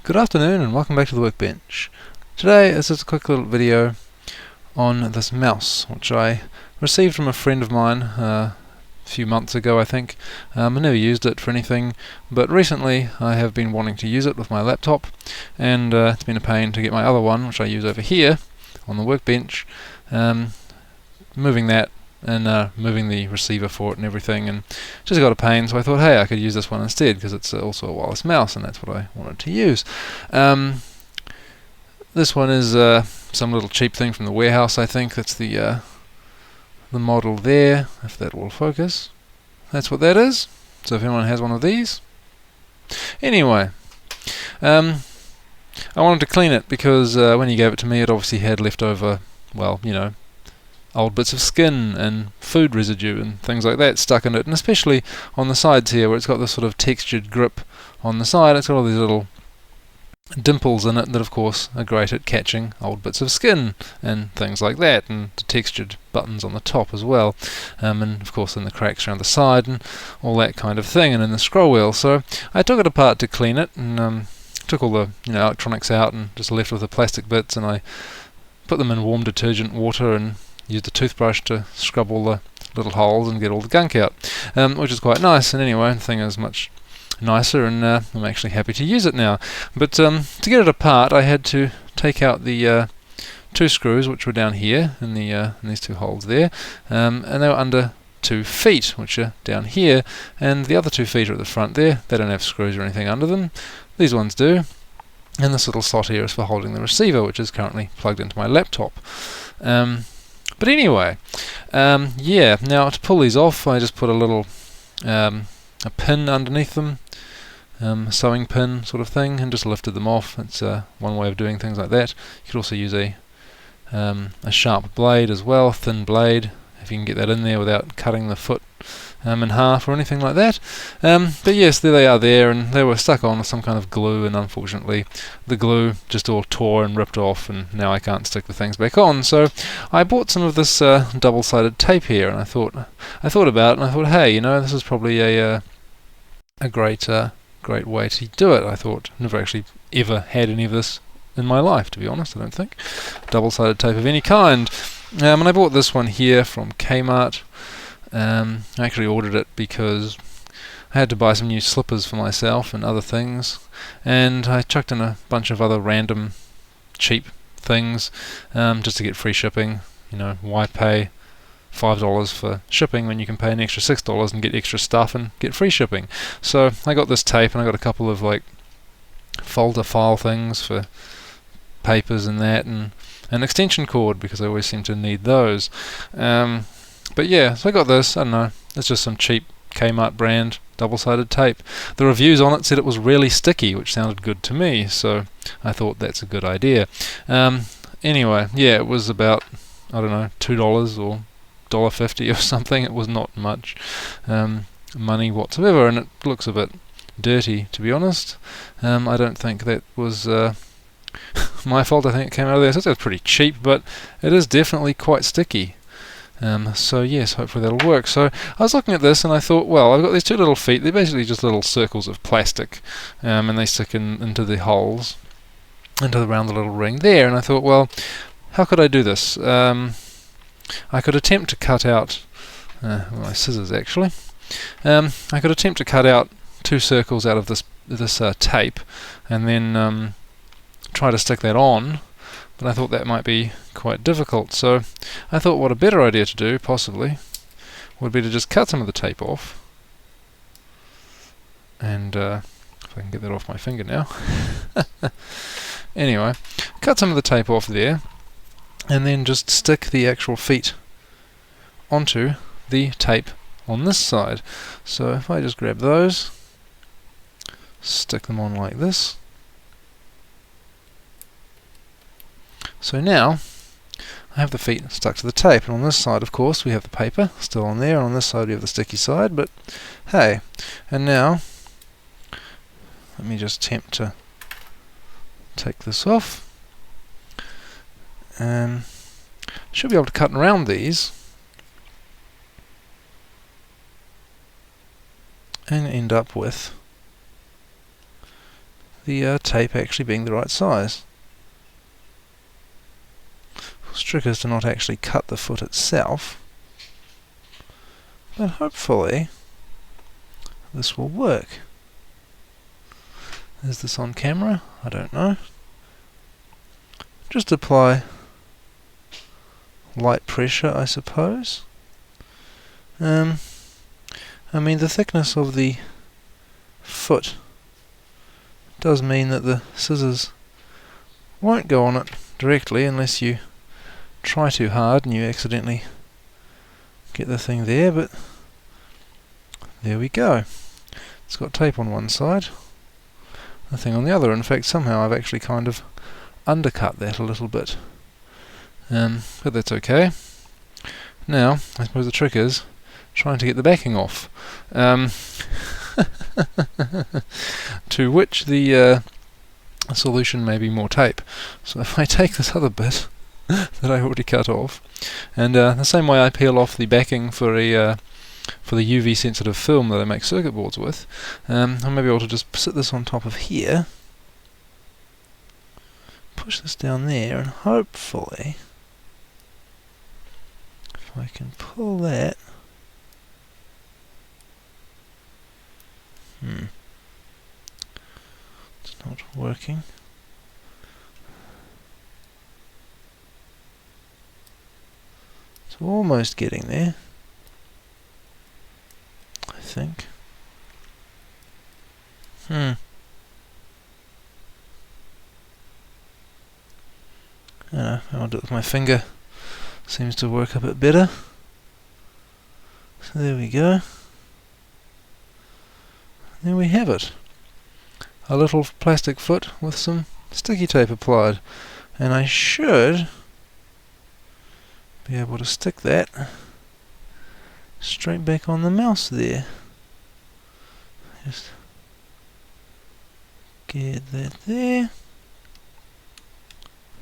Good afternoon and welcome back to the workbench. Today this is a quick little video on this mouse which I received from a friend of mine a few months ago, I think. I never used it for anything, but recently I have been wanting to use it with my laptop, and it's been a pain to get my other one, which I use over here on the workbench, moving that and moving the receiver for it and everything, and just got a pain. So I thought, hey, I could use this one instead because it's also a wireless mouse, and that's what I wanted to use. This one is some little cheap thing from the warehouse, I think. That's the model there, if that will focus. That's what that is. So if anyone has one of these. Anyway, I wanted to clean it because when you gave it to me, it obviously had leftover, well, you know, old bits of skin and food residue and things like that stuck in it, and especially on the sides here where it's got this sort of textured grip on the side. It's got all these little dimples in it that of course are great at catching old bits of skin and things like that, and the textured buttons on the top as well, and of course in the cracks around the side and all that kind of thing, and in the scroll wheel. So I took it apart to clean it and took all the electronics out and just left with the plastic bits, and I put them in warm detergent water and used a toothbrush to scrub all the little holes and get all the gunk out, which is quite nice. And anyway, the thing is much nicer, and I'm actually happy to use it now. But to get it apart, I had to take out the two screws which were down here in these two holes there, and they were under 2 feet, which are down here, and the other 2 feet are at the front there. They don't have screws or anything under them. These ones do. And this little slot here is for holding the receiver, which is currently plugged into my laptop. But anyway, yeah, now to pull these off, I just put a little a pin underneath them, a sewing pin sort of thing, and just lifted them off. It's one way of doing things like that. You could also use a sharp blade as well, thin blade, if you can get that in there without cutting the foot in half or anything like that. But yes, there they are there, and they were stuck on with some kind of glue, and unfortunately the glue just all tore and ripped off, and now I can't stick the things back on. So I bought some of this double-sided tape here, and I thought about it, and I thought, hey, this is probably a great way to do it. I thought, never actually ever had any of this in my life, to be honest. I don't think double-sided tape of any kind. And I bought this one here from Kmart. I actually ordered it because I had to buy some new slippers for myself and other things, and I chucked in a bunch of other random cheap things just to get free shipping. Why pay $5 for shipping when you can pay an extra $6 and get extra stuff and get free shipping? So I got this tape, and I got a couple of like folder file things for papers and that, and an extension cord because I always seem to need those. But yeah, so I got this. I don't know, it's just some cheap Kmart brand double-sided tape. The reviews on it said it was really sticky, which sounded good to me, so I thought that's a good idea. Anyway, yeah, it was about, I don't know, $2 or $1.50 or something. It was not much money whatsoever, and it looks a bit dirty, to be honest. I don't think that was my fault. I think it came out of there. So it's pretty cheap, but it is definitely quite sticky. So yes, hopefully that'll work. So I was looking at this and I thought, well, I've got these two little feet. They're basically just little circles of plastic, and they stick into the holes, around the little ring there. And I thought, well, how could I do this? I could attempt to cut out my scissors actually. I could attempt to cut out 2 circles out of this tape, and then try to stick that on. But I thought that might be quite difficult, so I thought what a better idea to do, possibly, would be to just cut some of the tape off. And if I can get that off my finger now. Anyway, cut some of the tape off there, and then just stick the actual feet onto the tape on this side. So if I just grab those, stick them on like this. So now I have the feet stuck to the tape, and on this side of course we have the paper still on there, and on this side we have the sticky side, but hey. And now let me just attempt to take this off, and should be able to cut around these and end up with the tape actually being the right size. The trick is to not actually cut the foot itself, but hopefully this will work. Is this on camera? I don't know. Just apply light pressure, I suppose. I mean, the thickness of the foot does mean that the scissors won't go on it directly unless you try too hard and you accidentally get the thing there, but there we go. It's got tape on one side, nothing on the other. In fact, somehow I've actually kind of undercut that a little bit, but that's okay. Now, I suppose the trick is trying to get the backing off, to which the solution may be more tape. So if I take this other bit that I already cut off, and the same way I peel off the backing for the UV sensitive film that I make circuit boards with, I may be able to just sit this on top of here, push this down there, and hopefully, if I can pull that, it's not working. It's almost getting there, I think. I'll do it with my finger. Seems to work a bit better. So there we go. There we have it. A little plastic foot with some sticky tape applied. And I should be able to stick that straight back on the mouse there. Just get that there.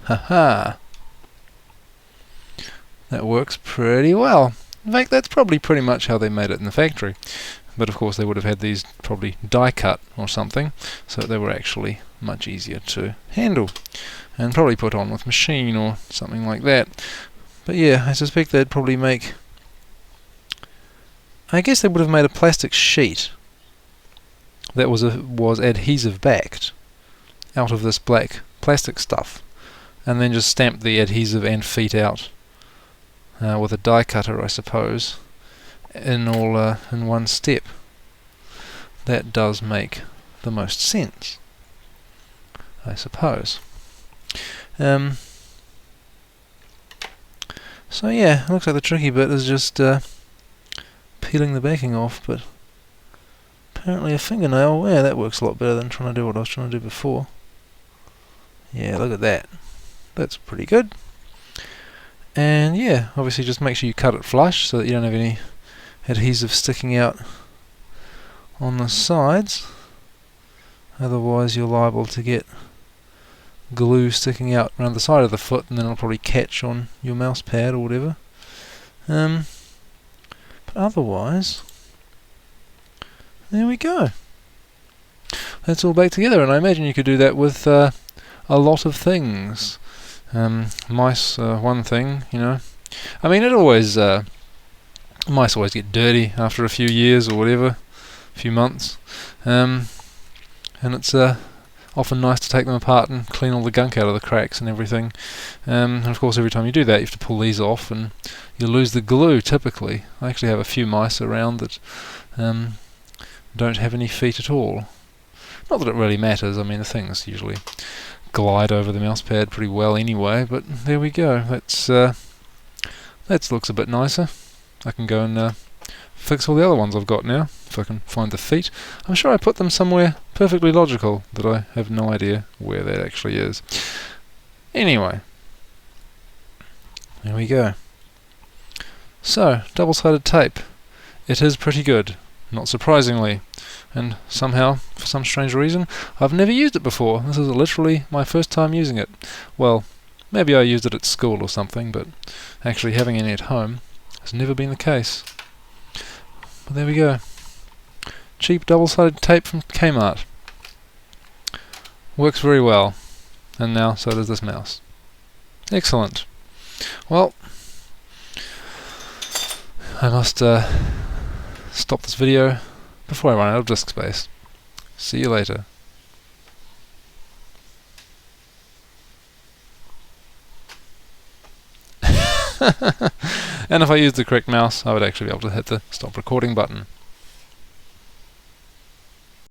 Haha! That works pretty well. In fact, that's probably pretty much how they made it in the factory. But of course they would have had these probably die cut or something, so they were actually much easier to handle. And probably put on with machine or something like that. But yeah, I suspect they'd probably make... I guess they would have made a plastic sheet that was adhesive backed out of this black plastic stuff, and then just stamped the adhesive and feet out with a die cutter, I suppose, in one step. That does make the most sense, I suppose. So yeah, it looks like the tricky bit is just peeling the backing off, but apparently a fingernail, yeah, that works a lot better than trying to do what I was trying to do before. Yeah, look at that. That's pretty good. And yeah, obviously just make sure you cut it flush so that you don't have any adhesive sticking out on the sides. Otherwise you're liable to get glue sticking out around the side of the foot, and then it'll probably catch on your mouse pad or whatever. But otherwise, there we go. That's all back together, and I imagine you could do that with a lot of things. Mice, one thing, you know. I mean, mice always get dirty after a few years or whatever, a few months, and it's often nice to take them apart and clean all the gunk out of the cracks and everything. And of course, every time you do that, you have to pull these off, and you lose the glue. Typically, I actually have a few mice around that don't have any feet at all. Not that it really matters. I mean, the things usually glide over the mouse pad pretty well anyway. But there we go. That looks a bit nicer. I can go and fix all the other ones I've got now, if I can find the feet. I'm sure I put them somewhere perfectly logical, but I have no idea where that actually is. Anyway, there we go. So, double-sided tape. It is pretty good, not surprisingly. And somehow, for some strange reason, I've never used it before. This is literally my first time using it. Well, maybe I used it at school or something, but actually having any at home has never been the case. But there we go. Cheap double-sided tape from Kmart. Works very well. And now so does this mouse. Excellent. Well, I must stop this video before I run out of disk space. See you later. And if I used the correct mouse, I would actually be able to hit the stop recording button.